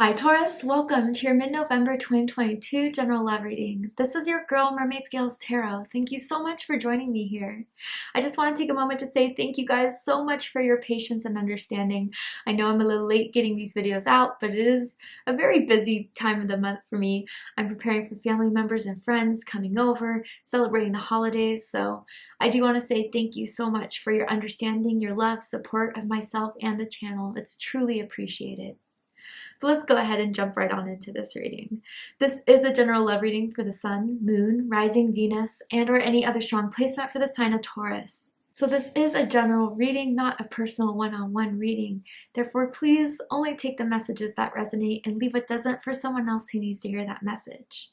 Hi Taurus, welcome to your mid-November 2022 general love reading. This is your girl Mermaid Scales Tarot. Thank you so much for joining me here. I just want to take a moment to say thank you guys so much for your patience and understanding. I know I'm a little late getting these videos out, but it is a very busy time of the month for me. I'm preparing for family members and friends coming over, celebrating the holidays, so I do want to say thank you so much for your understanding, your love, support of myself and the channel. It's truly appreciated. But let's go ahead and jump right on into this reading. This is a general love reading for the Sun, Moon, Rising Venus, and or any other strong placement for the sign of Taurus. So this is a general reading, not a personal one-on-one reading. Therefore, please only take the messages that resonate and leave what doesn't for someone else who needs to hear that message.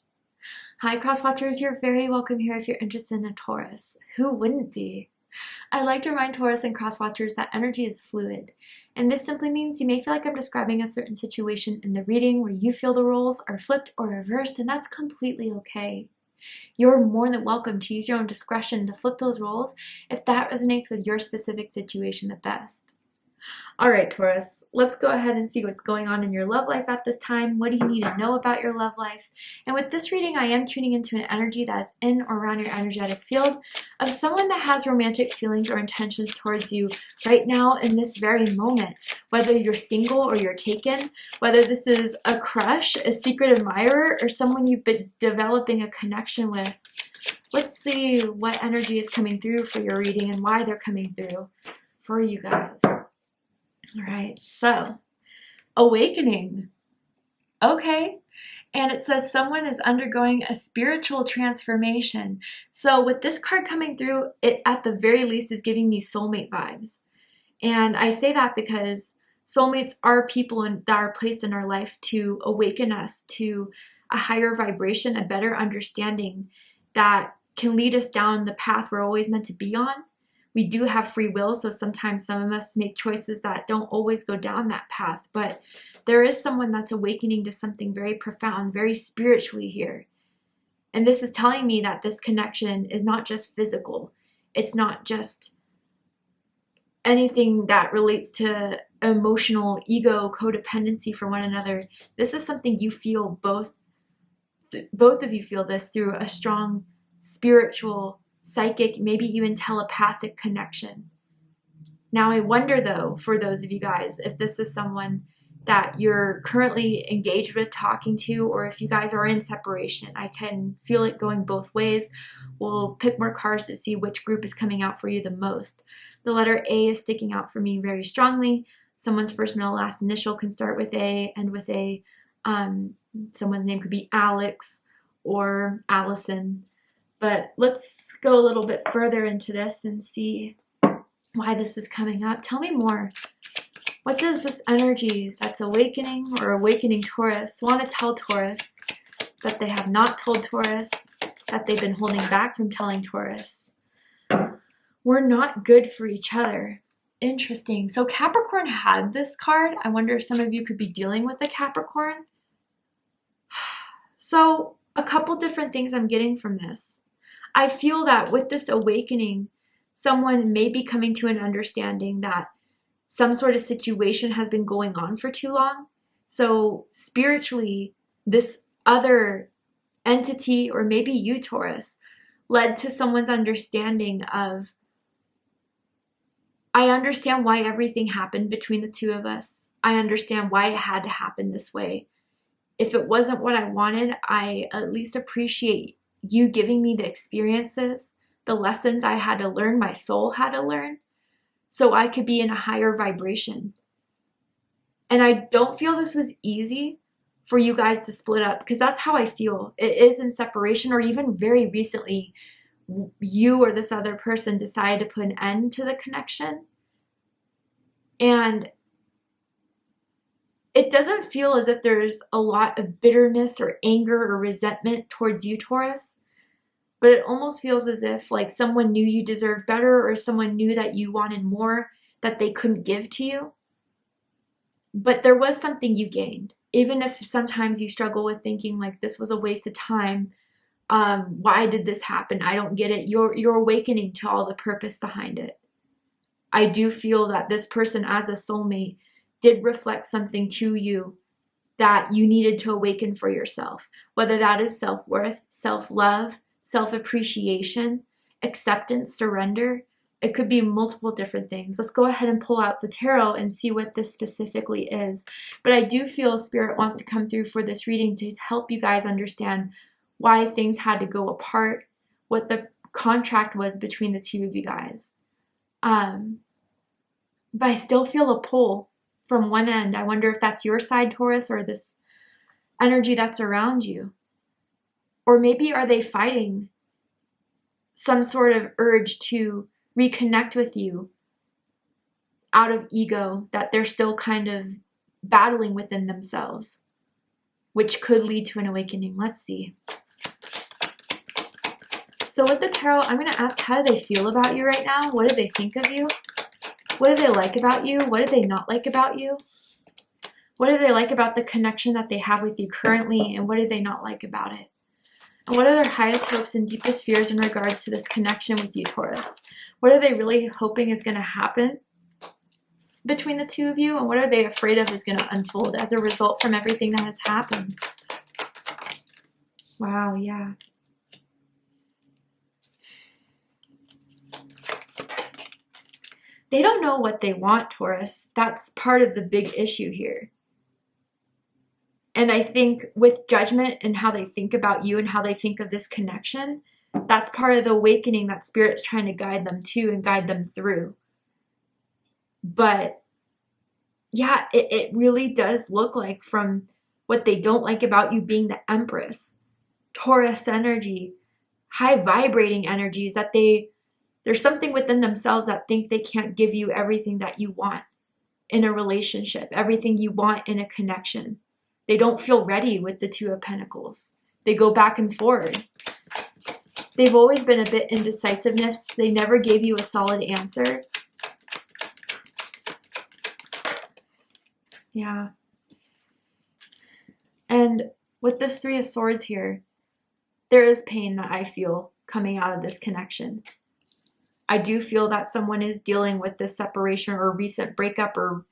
Hi cross-watchers, you're very welcome here if you're interested in a Taurus. Who wouldn't be? I like to remind Taurus and cross-watchers that energy is fluid, and this simply means you may feel like I'm describing a certain situation in the reading where you feel the roles are flipped or reversed, and that's completely okay. You're more than welcome to use your own discretion to flip those roles if that resonates with your specific situation the best. Alright Taurus, let's go ahead and see what's going on in your love life at this time. What do you need to know about your love life? And with this reading, I am tuning into an energy that is in or around your energetic field of someone that has romantic feelings or intentions towards you right now in this very moment. Whether you're single or you're taken, whether this is a crush, a secret admirer, or someone you've been developing a connection with. Let's see what energy is coming through for your reading and why they're coming through for you guys. All right, so awakening. Okay, and it says someone is undergoing a spiritual transformation. So with this card coming through, it at the very least is giving me soulmate vibes. And I say that because soulmates are people that are placed in our life to awaken us to a higher vibration, a better understanding that can lead us down the path we're always meant to be on. We do have free will, so sometimes some of us make choices that don't always go down that path, but there is someone that's awakening to something very profound, very spiritually here. And this is telling me that this connection is not just physical. It's not just anything that relates to emotional ego codependency for one another. This is something you feel both of you feel this through a strong spiritual, psychic, maybe even telepathic connection. Now I wonder though, for those of you guys, if this is someone that you're currently engaged with, talking to, or if you guys are in separation. I can feel it going both ways. We'll pick more cards to see which group is coming out for you the most. The letter A is sticking out for me very strongly. Someone's first, middle, last initial can start with A, end with A. Someone's name could be Alex or Allison. But let's go a little bit further into this and see why this is coming up. Tell me more. What does this energy that's awakening or awakening Taurus want to tell Taurus that they have not told Taurus, that they've been holding back from telling Taurus? We're not good for each other. Interesting. So Capricorn had this card. I wonder if some of you could be dealing with a Capricorn. So a couple different things I'm getting from this. I feel that with this awakening, someone may be coming to an understanding that some sort of situation has been going on for too long. So spiritually, this other entity, or maybe you, Taurus, led to someone's understanding of, I understand why everything happened between the two of us. I understand why it had to happen this way. If it wasn't what I wanted, I at least appreciate you giving me the experiences, the lessons I had to learn, my soul had to learn, so I could be in a higher vibration. And I don't feel this was easy for you guys to split up, because that's how I feel. It is in separation, or even very recently, you or this other person decided to put an end to the connection. And it doesn't feel as if there's a lot of bitterness or anger or resentment towards you, Taurus, but it almost feels as if like someone knew you deserved better, or someone knew that you wanted more that they couldn't give to you. But there was something you gained, even if sometimes you struggle with thinking like this was a waste of time. Why did this happen? I don't get it. You're awakening to all the purpose behind it. I do feel that this person as a soulmate did reflect something to you that you needed to awaken for yourself, whether that is self-worth, self-love, self-appreciation, acceptance, surrender. It could be multiple different things. Let's go ahead and pull out the tarot and see what this specifically is. But I do feel Spirit wants to come through for this reading to help you guys understand why things had to go apart, what the contract was between the two of you guys. But I still feel a pull from one end. I wonder if that's your side, Taurus, or this energy that's around you. Or maybe are they fighting some sort of urge to reconnect with you out of ego that they're still kind of battling within themselves, which could lead to an awakening. Let's see. So with the tarot, I'm going to ask, how do they feel about you right now? What do they think of you? What do they like about you? What do they not like about you? What do they like about the connection that they have with you currently? And what do they not like about it? And what are their highest hopes and deepest fears in regards to this connection with you, Taurus? What are they really hoping is going to happen between the two of you? And what are they afraid of is going to unfold as a result from everything that has happened? Wow, yeah. They don't know what they want, Taurus. That's part of the big issue here. And I think with judgment and how they think about you and how they think of this connection, that's part of the awakening that Spirit's trying to guide them to and guide them through. But yeah, it really does look like, from what they don't like about you being the Empress, Taurus energy, high vibrating energies, that there's something within themselves that think they can't give you everything that you want in a relationship, everything you want in a connection. They don't feel ready with the Two of Pentacles. They go back and forward. They've always been a bit indecisiveness. They never gave you a solid answer. Yeah. And with this Three of Swords here, there is pain that I feel coming out of this connection. I do feel that someone is dealing with this separation or recent breakup or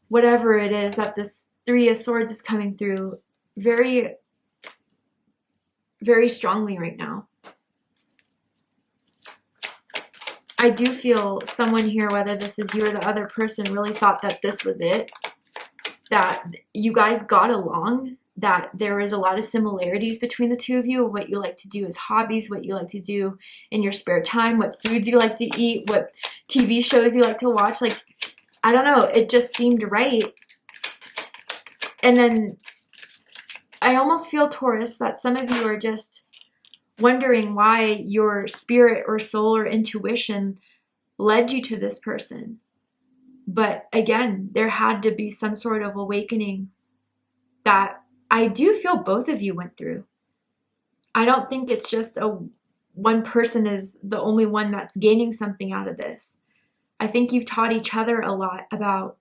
whatever it is that this Three of Swords is coming through very, very strongly right now. I do feel someone here, whether this is you or the other person, really thought that this was it, that you guys got along, that there is a lot of similarities between the two of you, what you like to do as hobbies, what you like to do in your spare time, what foods you like to eat, what TV shows you like to watch. Like, I don't know, it just seemed right. And then I almost feel, Taurus, that some of you are just wondering why your spirit or soul or intuition led you to this person. But again, there had to be some sort of awakening that I do feel both of you went through. I don't think it's just one person is the only one that's gaining something out of this. I think you've taught each other a lot about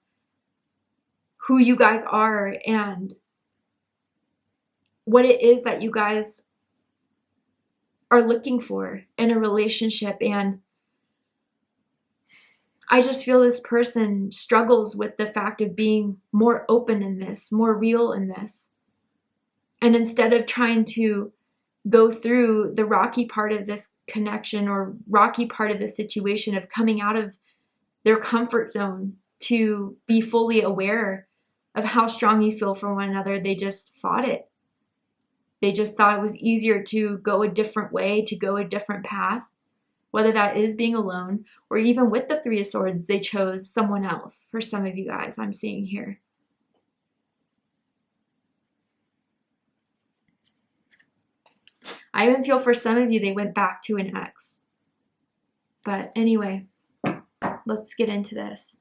who you guys are and what it is that you guys are looking for in a relationship. And I just feel this person struggles with the fact of being more open in this, more real in this. And instead of trying to go through the rocky part of this connection or rocky part of the situation of coming out of their comfort zone to be fully aware of how strong you feel for one another, they just fought it. They just thought it was easier to go a different way, to go a different path, whether that is being alone or even with the Three of Swords, they chose someone else. For some of you guys, I'm seeing here. I even feel for some of you, they went back to an ex. But anyway, let's get into this.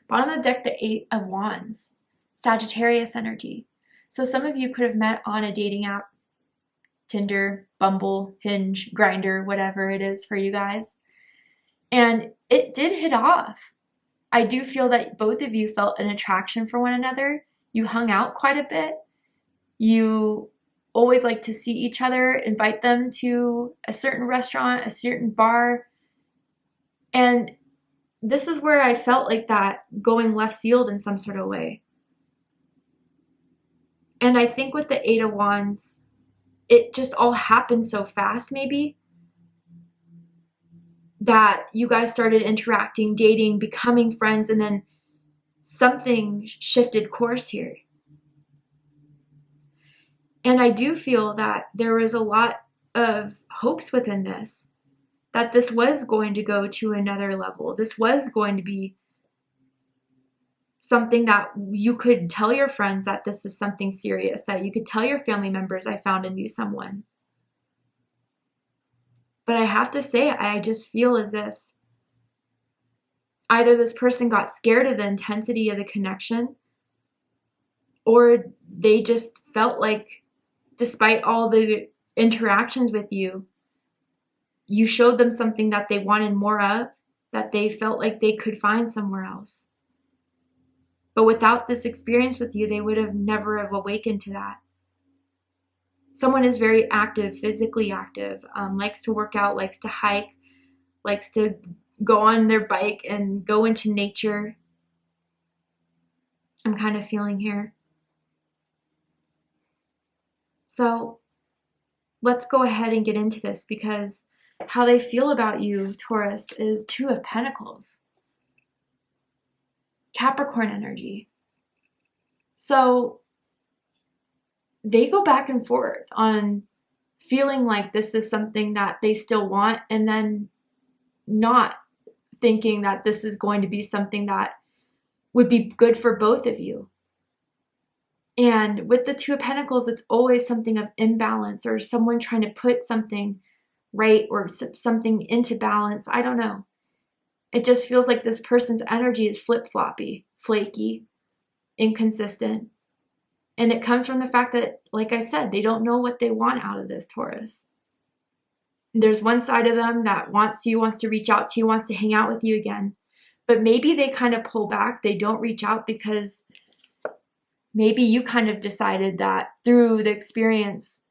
Bottom of the deck, the Eight of Wands, Sagittarius energy. So some of you could have met on a dating app, Tinder, Bumble, Hinge, Grindr, whatever it is for you guys. And it did hit off. I do feel that both of you felt an attraction for one another. You hung out quite a bit. You always like to see each other, invite them to a certain restaurant, a certain bar. And this is where I felt like that going left field in some sort of way. And I think with the Eight of Wands, it just all happened so fast, maybe, that you guys started interacting, dating, becoming friends, and then something shifted course here. And I do feel that there was a lot of hopes within this, that this was going to go to another level. This was going to be something that you could tell your friends that this is something serious, that you could tell your family members, I found a new someone. But I have to say, I just feel as if either this person got scared of the intensity of the connection, or they just felt like, despite all the interactions with you, you showed them something that they wanted more of, that they felt like they could find somewhere else. But without this experience with you, they would have never have awakened to that. Someone is very active, physically active, likes to work out, likes to hike, likes to go on their bike and go into nature. I'm kind of feeling here. So let's go ahead and get into this, because how they feel about you, Taurus, is Two of Pentacles. Capricorn energy. So they go back and forth on feeling like this is something that they still want, and then not thinking that this is going to be something that would be good for both of you. And with the Two of Pentacles, it's always something of imbalance, or someone trying to put something right or something into balance. I don't know. It just feels like this person's energy is flip-floppy, flaky, inconsistent. And it comes from the fact that, like I said, they don't know what they want out of this, Taurus. There's one side of them that wants you, wants to reach out to you, wants to hang out with you again. But maybe they kind of pull back. They don't reach out because maybe you kind of decided that through the experience,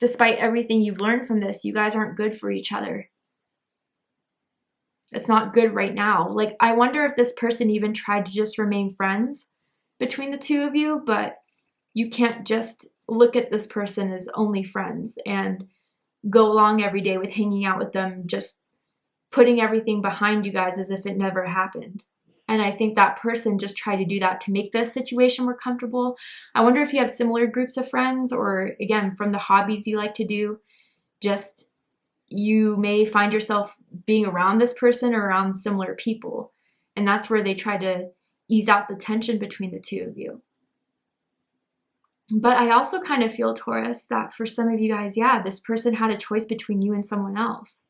despite everything you've learned from this, you guys aren't good for each other. It's not good right now. Like, I wonder if this person even tried to just remain friends between the two of you, but you can't just look at this person as only friends and go along every day with hanging out with them, just putting everything behind you guys as if it never happened. And I think that person just tried to do that to make the situation more comfortable. I wonder if you have similar groups of friends, or again, from the hobbies you like to do, just you may find yourself being around this person or around similar people. And that's where they try to ease out the tension between the two of you. But I also kind of feel, Taurus, that for some of you guys, yeah, this person had a choice between you and someone else.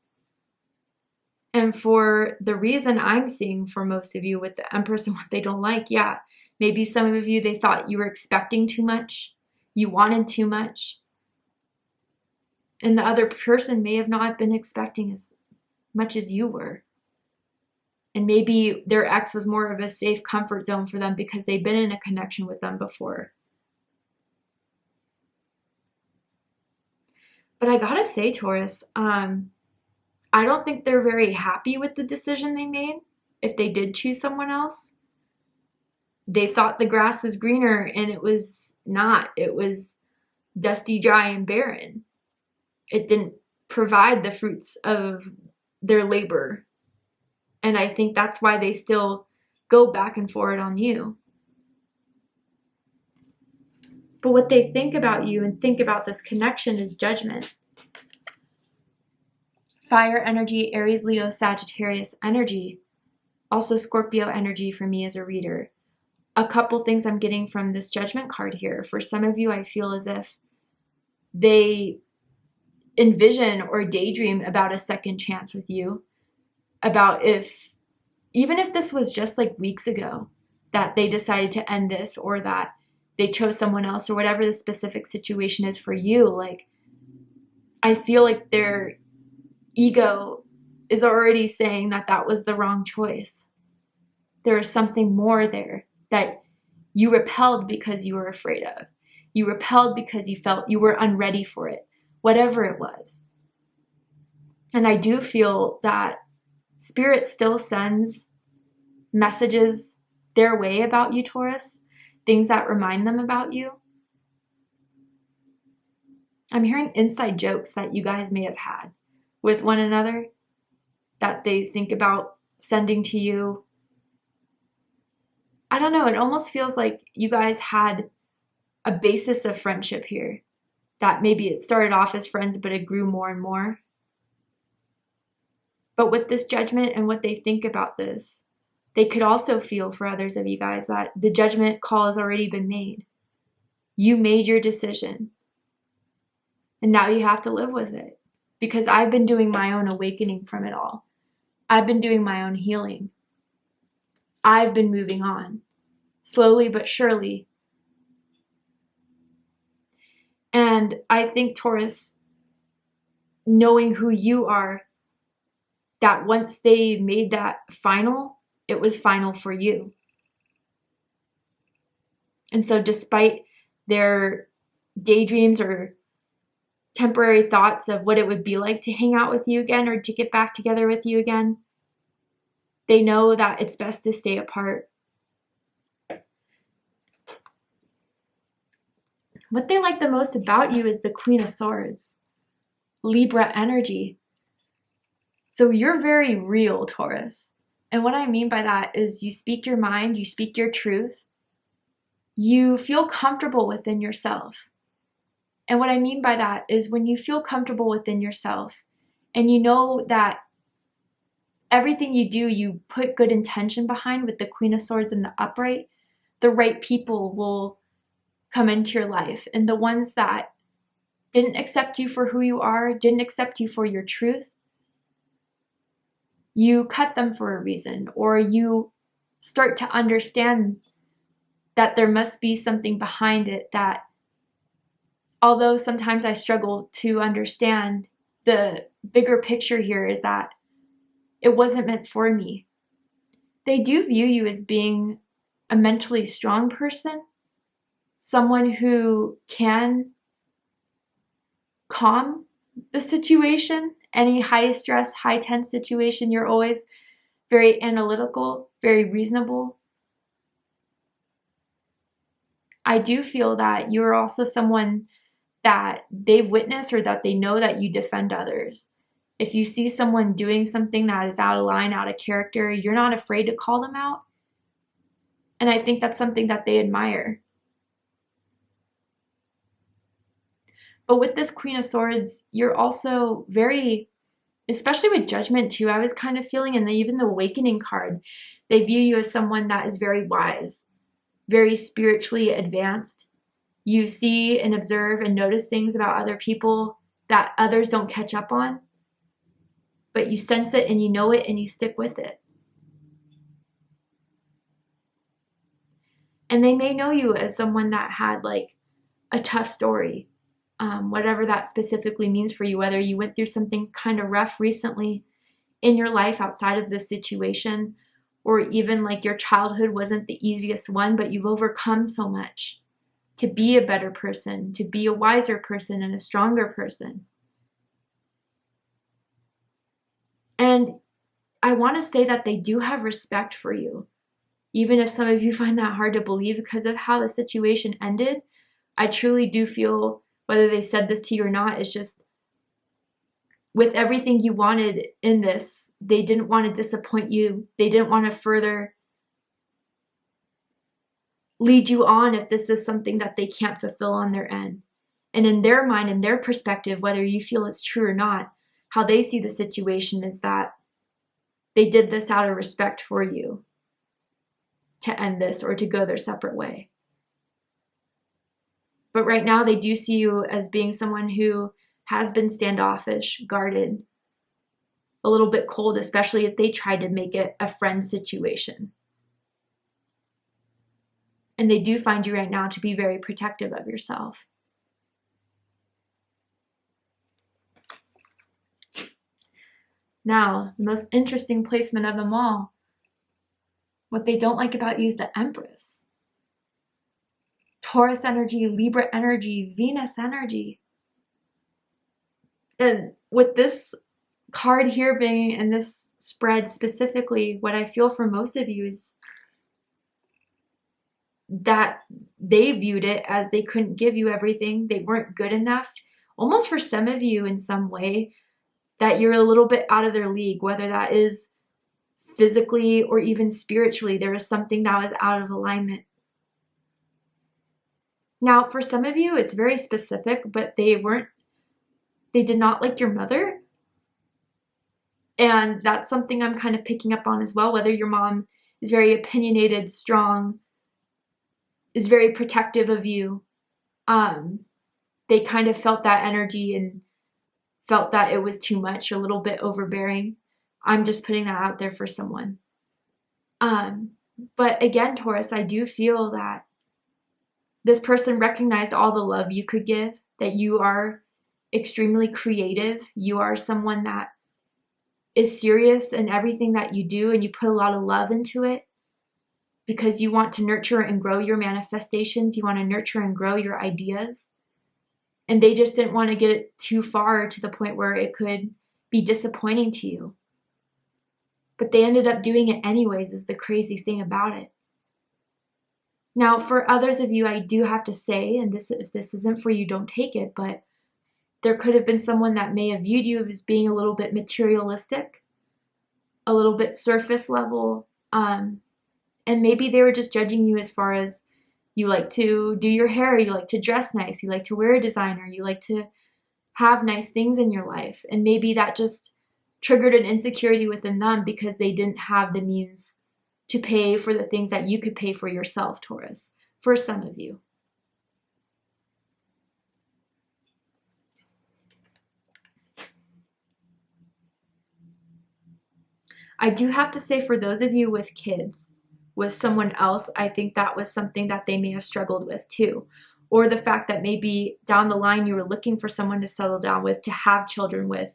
And for the reason I'm seeing for most of you with the Empress and what they don't like, yeah, maybe some of you, they thought you were expecting too much. You wanted too much. And the other person may have not been expecting as much as you were. And maybe their ex was more of a safe comfort zone for them because they've been in a connection with them before. But I gotta say, Taurus, I don't think they're very happy with the decision they made if they did choose someone else. They thought the grass was greener, and it was not. It was dusty, dry, and barren. It didn't provide the fruits of their labor. And I think that's why they still go back and forth on you. But what they think about you and think about this connection is judgment. Fire energy, Aries, Leo, Sagittarius energy. Also Scorpio energy for me as a reader. A couple things I'm getting from this judgment card here. For some of you, I feel as if they envision or daydream about a second chance with you. About if, even if this was just like weeks ago, that they decided to end this, or that they chose someone else, or whatever the specific situation is for you, like, I feel like their ego is already saying that that was the wrong choice. There is something more there that you repelled because you were afraid of. You repelled because you felt you were unready for it, whatever it was. And I do feel that Spirit still sends messages their way about you, Taurus, things that remind them about you. I'm hearing inside jokes that you guys may have had with one another that they think about sending to you. I don't know, it almost feels like you guys had a basis of friendship here, that maybe it started off as friends, but it grew more and more. But with this judgment and what they think about this, they could also feel for others of you guys that the judgment call has already been made. You made your decision. And now you have to live with it. Because I've been doing my own awakening from it all. I've been doing my own healing. I've been moving on. Slowly but surely. And I think, Taurus, knowing who you are, that once they made that final, it was final for you. And so despite their daydreams or temporary thoughts of what it would be like to hang out with you again or to get back together with you again, they know that it's best to stay apart. What they like the most about you is the Queen of Swords, Libra energy. So you're very real, Taurus. And what I mean by that is you speak your mind, you speak your truth, you feel comfortable within yourself. And what I mean by that is when you feel comfortable within yourself and you know that everything you do, you put good intention behind with the Queen of Swords in the upright, the right people will come into your life. And the ones that didn't accept you for who you are, didn't accept you for your truth, you cut them for a reason, or you start to understand that there must be something behind it that, although sometimes I struggle to understand, the bigger picture here is that it wasn't meant for me. They do view you as being a mentally strong person, someone who can calm the situation, any high stress, high tense situation. You're always very analytical, very reasonable. I do feel that you're also someone that they've witnessed or that they know that you defend others. If you see someone doing something that is out of line, out of character, you're not afraid to call them out. And I think that's something that they admire. But with this Queen of Swords, you're also very, especially with Judgment too, I was kind of feeling, and even the Awakening card, they view you as someone that is very wise, very spiritually advanced. You see and observe and notice things about other people that others don't catch up on, but you sense it and you know it and you stick with it. And they may know you as someone that had like a tough story, whatever that specifically means for you, whether you went through something kind of rough recently in your life outside of this situation, or even like your childhood wasn't the easiest one, but you've overcome so much to be a better person, to be a wiser person and a stronger person. And I want to say that they do have respect for you, even if some of you find that hard to believe because of how the situation ended. I truly do feel, whether they said this to you or not, it's just with everything you wanted in this, they didn't want to disappoint you. They didn't want to further lead you on if this is something that they can't fulfill on their end. And in their mind, in their perspective, whether you feel it's true or not, how they see the situation is that they did this out of respect for you to end this or to go their separate way. But right now they do see you as being someone who has been standoffish, guarded, a little bit cold, especially if they tried to make it a friend situation. And they do find you right now to be very protective of yourself. Now, the most interesting placement of them all, what they don't like about you is the Empress. Taurus energy, Libra energy, Venus energy. And with this card here being in this spread specifically, what I feel for most of you is that they viewed it as they couldn't give you everything, they weren't good enough, almost for some of you in some way, that you're a little bit out of their league, whether that is physically or even spiritually. There is something that was out of alignment. Now, for some of you, it's very specific, but they did not like your mother. And that's something I'm kind of picking up on as well, whether your mom is very opinionated, strong, is very protective of you. They kind of felt that energy and felt that it was too much, a little bit overbearing. I'm just putting that out there for someone. But again, Taurus, I do feel that this person recognized all the love you could give, that you are extremely creative. You are someone that is serious in everything that you do, and you put a lot of love into it because you want to nurture and grow your manifestations. You want to nurture and grow your ideas. And they just didn't want to get it too far to the point where it could be disappointing to you. But they ended up doing it anyways, is the crazy thing about it. Now, for others of you, I do have to say, and if this isn't for you, don't take it, but there could have been someone that may have viewed you as being a little bit materialistic, a little bit surface level, and maybe they were just judging you as far as you like to do your hair, you like to dress nice, you like to wear a designer, you like to have nice things in your life. And maybe that just triggered an insecurity within them because they didn't have the means to pay for the things that you could pay for yourself, Taurus, for some of you. I do have to say, for those of you with kids, with someone else, I think that was something that they may have struggled with too. Or the fact that maybe down the line you were looking for someone to settle down with, to have children with,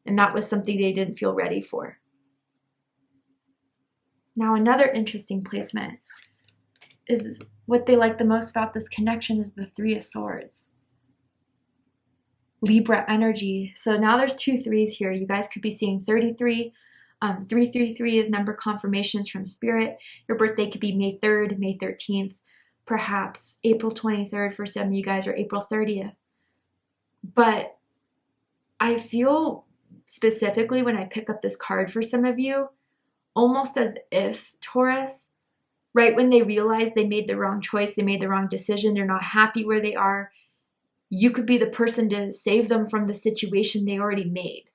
and that was something they didn't feel ready for. Now, another interesting placement is what they like the most about this connection is the Three of Swords. Libra energy. So now there's 2 3s here. You guys could be seeing 33. 333 is number confirmations from Spirit. Your birthday could be May 3rd, May 13th, perhaps April 23rd for some of you guys, or April 30th. But I feel specifically when I pick up this card for some of you, almost as if, Taurus, right when they realize they made the wrong choice, they made the wrong decision, they're not happy where they are, you could be the person to save them from the situation they already made.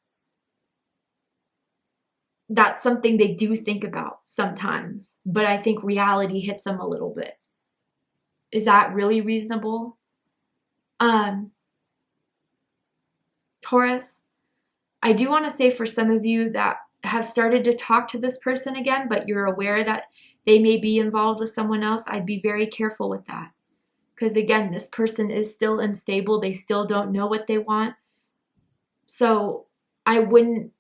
That's something they do think about sometimes, but I think reality hits them a little bit. Is that really reasonable? Taurus, I do want to say for some of you that have started to talk to this person again, but you're aware that they may be involved with someone else, I'd be very careful with that. Because again, this person is still unstable. They still don't know what they want. So I wouldn't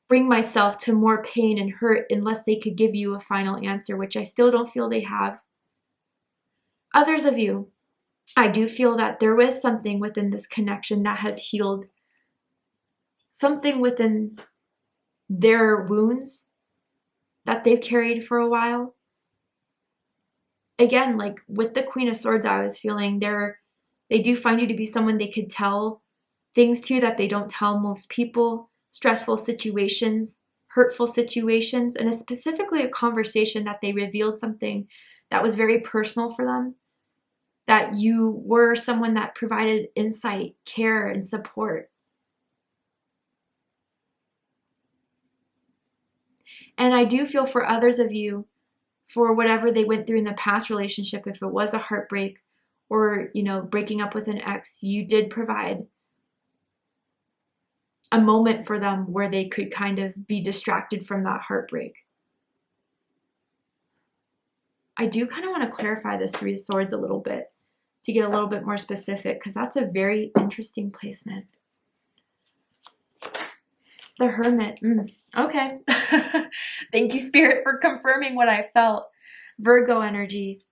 bring myself to more pain and hurt unless they could give you a final answer, which I still don't feel they have. Others of you, I do feel that there was something within this connection that has healed, something within their wounds that they've carried for a while. Again, like with the Queen of Swords, I was feeling they do find you to be someone they could tell things to that they don't tell most people, stressful situations, hurtful situations, and it's specifically a conversation that they revealed something that was very personal for them, that you were someone that provided insight, care, and support. And I do feel for others of you, for whatever they went through in the past relationship, if it was a heartbreak or, breaking up with an ex, you did provide a moment for them where they could kind of be distracted from that heartbreak. I do kind of want to clarify this Three of Swords a little bit to get a little bit more specific, because that's a very interesting placement. The Hermit. Okay. Thank you, Spirit, for confirming what I felt. Virgo energy.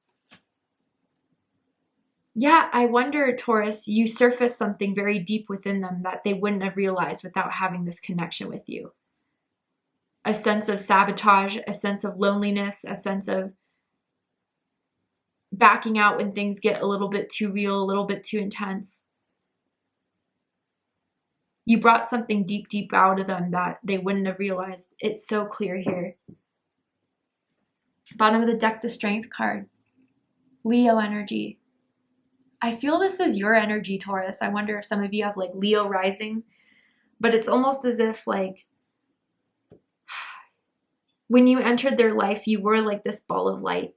Yeah, I wonder, Taurus, you surfaced something very deep within them that they wouldn't have realized without having this connection with you. A sense of sabotage, a sense of loneliness, a sense of backing out when things get a little bit too real, a little bit too intense. You brought something deep, deep out of them that they wouldn't have realized. It's so clear here. Bottom of the deck, the Strength card. Leo energy. I feel this is your energy, Taurus. I wonder if some of you have like Leo rising, but it's almost as if like when you entered their life, you were like this ball of light.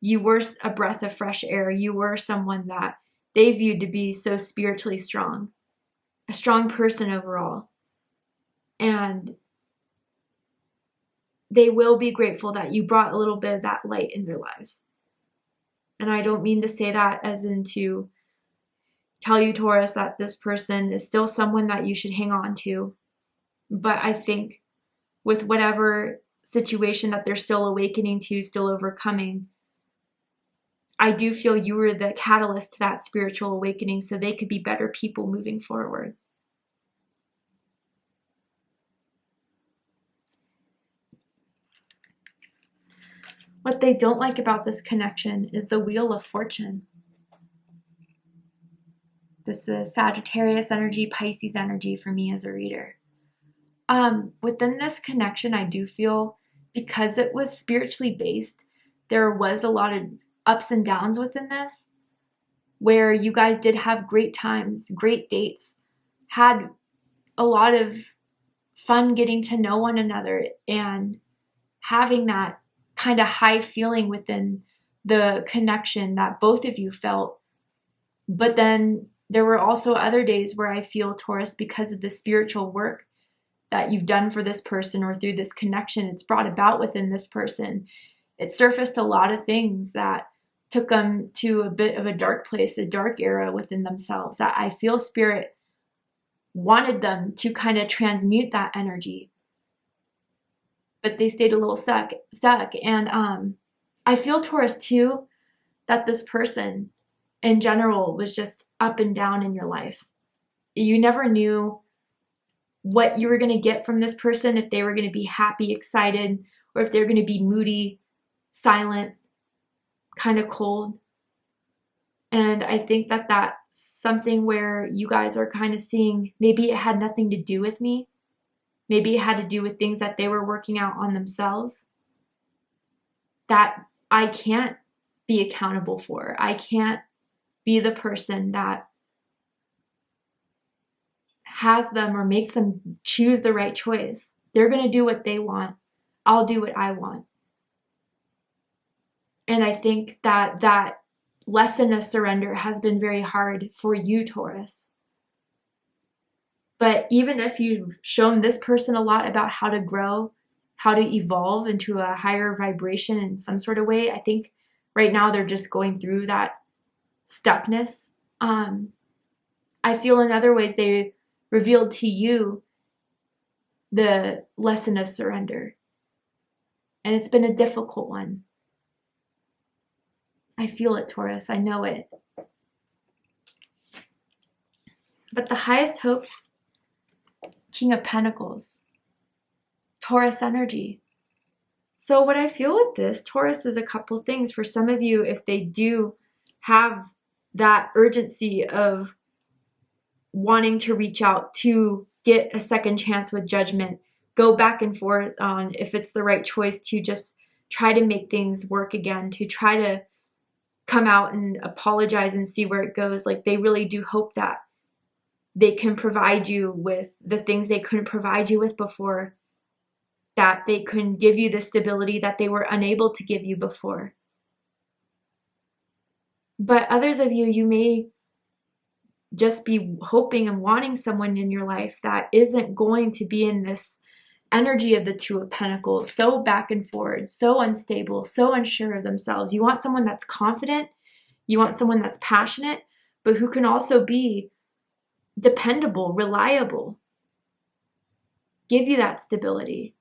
You were a breath of fresh air. You were someone that they viewed to be so spiritually strong, a strong person overall. And they will be grateful that you brought a little bit of that light in their lives. And I don't mean to say that as in to tell you, Taurus, that this person is still someone that you should hang on to. But I think with whatever situation that they're still awakening to, still overcoming, I do feel you were the catalyst to that spiritual awakening so they could be better people moving forward. What they don't like about this connection is the Wheel of Fortune. This is Sagittarius energy, Pisces energy for me as a reader. Within this connection, I do feel because it was spiritually based, there was a lot of ups and downs within this, where you guys did have great times, great dates, had a lot of fun getting to know one another and having that kind of high feeling within the connection that both of you felt. But then there were also other days where I feel, Taurus, because of the spiritual work that you've done for this person or through this connection it's brought about within this person, it surfaced a lot of things that took them to a bit of a dark place, a dark era within themselves, that I feel Spirit wanted them to kind of transmute that energy. But they stayed a little stuck. And I feel, Taurus, too, that this person in general was just up and down in your life. You never knew what you were going to get from this person, if they were going to be happy, excited, or if they were going to be moody, silent, kind of cold. And I think that that's something where you guys are kind of seeing maybe it had nothing to do with me. Maybe it had to do with things that they were working out on themselves that I can't be accountable for. I can't be the person that has them or makes them choose the right choice. They're going to do what they want. I'll do what I want. And I think that that lesson of surrender has been very hard for you, Taurus. But even if you've shown this person a lot about how to grow, how to evolve into a higher vibration in some sort of way, I think right now they're just going through that stuckness. I feel in other ways they revealed to you the lesson of surrender. And it's been a difficult one. I feel it, Taurus. I know it. But the highest hopes, King of Pentacles, Taurus energy. So what I feel with this, Taurus, is a couple things. For some of you, if they do have that urgency of wanting to reach out to get a second chance with judgment, go back and forth on if it's the right choice to just try to make things work again, to try to come out and apologize and see where it goes. Like, they really do hope that they can provide you with the things they couldn't provide you with before, that they can give you the stability that they were unable to give you before. But others of you, you may just be hoping and wanting someone in your life that isn't going to be in this energy of the Two of Pentacles, so back and forward, so unstable, so unsure of themselves. You want someone that's confident, you want someone that's passionate, but who can also be dependable, reliable, give you that stability.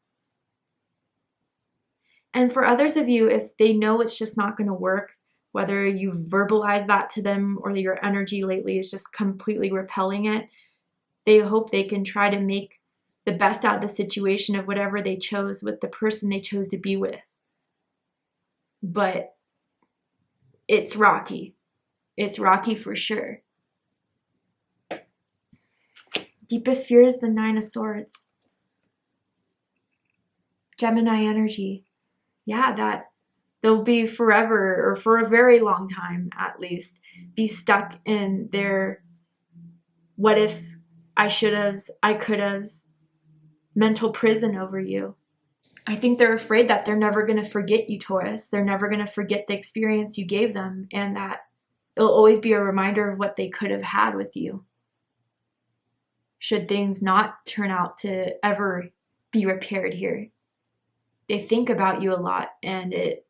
And for others of you, if they know it's just not going to work, whether you've verbalized that to them or your energy lately is just completely repelling it, they hope they can try to make the best out of the situation of whatever they chose with the person they chose to be with. But it's rocky. It's rocky for sure. Deepest fear is the Nine of Swords. Gemini energy. Yeah, that they'll be forever, or for a very long time at least, be stuck in their what ifs, I should have's, I could have's, mental prison over you. I think they're afraid that they're never going to forget you, Taurus. They're never going to forget the experience you gave them, and that it'll always be a reminder of what they could have had with you, should things not turn out to ever be repaired here. They think about you a lot, and it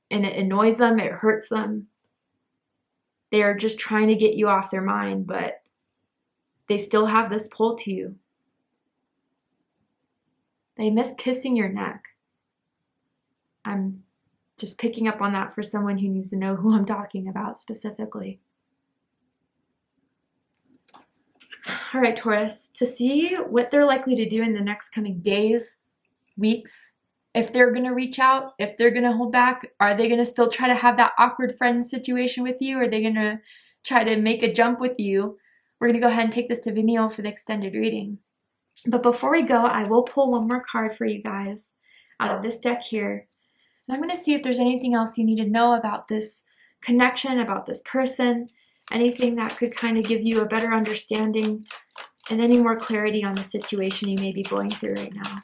annoys them, it hurts them. They're just trying to get you off their mind, but they still have this pull to you. They miss kissing your neck. I'm just picking up on that for someone who needs to know who I'm talking about specifically. All right, Taurus, to see what they're likely to do in the next coming days, weeks, if they're going to reach out, if they're going to hold back, are they going to still try to have that awkward friend situation with you? Or are they going to try to make a jump with you? We're going to go ahead and take this to Vimeo for the extended reading. But before we go, I will pull one more card for you guys out of this deck here. And I'm going to see if there's anything else you need to know about this connection, about this person, anything that could kind of give you a better understanding and any more clarity on the situation you may be going through right now.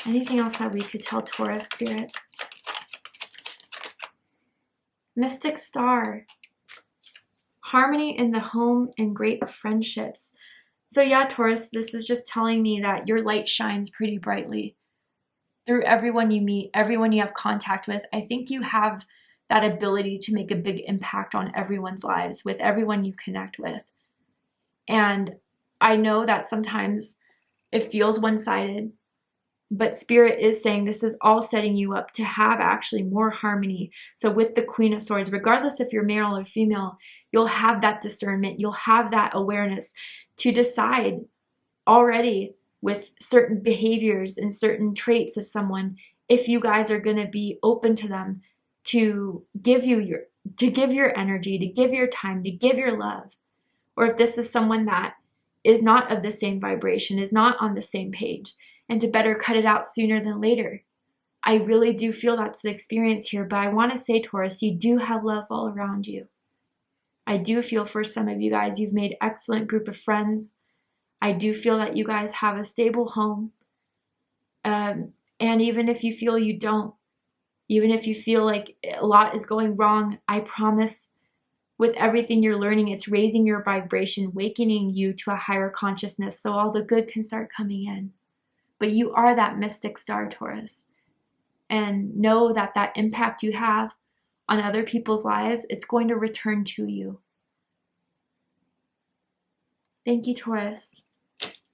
Anything else that we could tell Taurus Spirit? Mystic Star. Harmony in the home and great friendships. So yeah, Taurus, this is just telling me that your light shines pretty brightly through everyone you meet, everyone you have contact with. I think you have that ability to make a big impact on everyone's lives with everyone you connect with. And I know that sometimes it feels one-sided, but Spirit is saying this is all setting you up to have actually more harmony. So with the Queen of Swords, regardless if you're male or female, you'll have that discernment, you'll have that awareness to decide already with certain behaviors and certain traits of someone if you guys are going to be open to them to give you your energy, to give your time, to give your love. Or if this is someone that is not of the same vibration, is not on the same page, and to better cut it out sooner than later. I really do feel that's the experience here, but I want to say, Taurus, you do have love all around you. I do feel for some of you guys, you've made an excellent group of friends. I do feel that you guys have a stable home. And even if you feel you don't, even if you feel like a lot is going wrong, I promise with everything you're learning, it's raising your vibration, awakening you to a higher consciousness so all the good can start coming in. But you are that mystic star, Taurus. And know that that impact you have on other people's lives, it's going to return to you. Thank you, Taurus.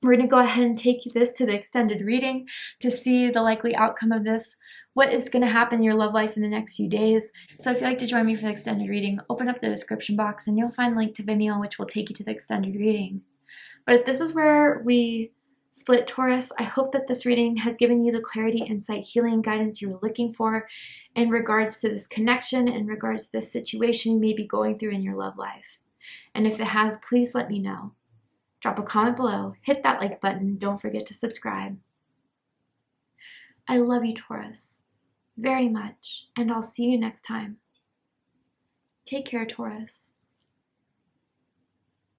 We're going to go ahead and take this to the extended reading to see the likely outcome of this, what is going to happen in your love life in the next few days. So if you'd like to join me for the extended reading, open up the description box and you'll find a link to Vimeo, which will take you to the extended reading. But if this is where we split, Taurus, I hope that this reading has given you the clarity, insight, healing, guidance you were looking for in regards to this connection, in regards to this situation you may be going through in your love life. And if it has, please let me know. Drop a comment below, hit that like button, don't forget to subscribe. I love you, Taurus, very much, and I'll see you next time. Take care, Taurus.